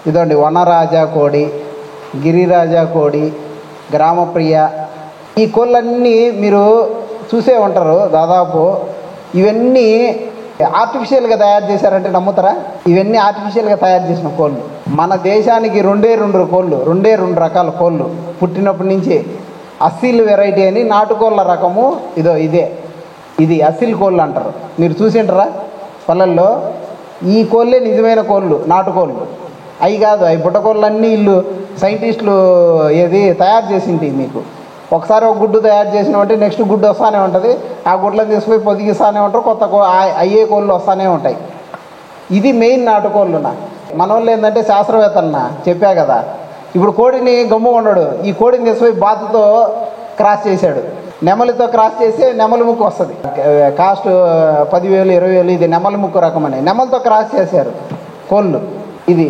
ఇదండి వనరాజా కోడి, గిరిరాజా కోడి, గ్రామప్రియ. ఈ కోళ్ళన్నీ మీరు చూసే ఉంటారు దాదాపు. ఇవన్నీ ఆర్టిఫిషియల్గా తయారు చేశారంటే నమ్ముతారా? ఇవన్నీ ఆర్టిఫిషియల్గా తయారు చేసిన కోళ్ళు. మన దేశానికి రెండే రెండు రకాల కోళ్ళు పుట్టినప్పటి నుంచి. అసీల్ వెరైటీ అని నాటుకోళ్ళ రకము ఇది అసీల్ కోళ్ళు అంటారు. మీరు చూసింటారా పల్లెల్లో? ఈ కోళ్ళే నిజమైన కోళ్ళు, నాటుకోళ్ళు. అవి కాదు, అవి బుట్టకోళ్ళన్నీ వీళ్ళు సైంటిస్టులు తయారు చేసింటి. మీకు ఒకసారి ఒక గుడ్డు తయారు చేసినామంటే నెక్స్ట్ గుడ్డు వస్తూనే ఉంటుంది. ఆ గుడ్లను తీసుకుపోయి పొదిగిస్తూనే ఉంటారు, కొత్త అయ్యే కోళ్ళు వస్తూనే ఉంటాయి. ఇది మెయిన్ నాటుకోళ్ళునా. మన వాళ్ళు ఏంటంటే శాస్త్రవేత్తలన్నా చెప్పా కదా, ఇప్పుడు కోడిని గమ్ము ఉన్నాడు, ఈ కోడిని తీసుకుపోయి బాతుతో క్రాస్ చేశాడు. నెమలితో క్రాస్ చేస్తే నెమలి ముక్కు వస్తుంది. కాస్ట్ 10,000 20,000. ఇది నెమలి ముక్కు రకమని నెమలితో క్రాస్ చేశారు కోళ్ళు. ఇది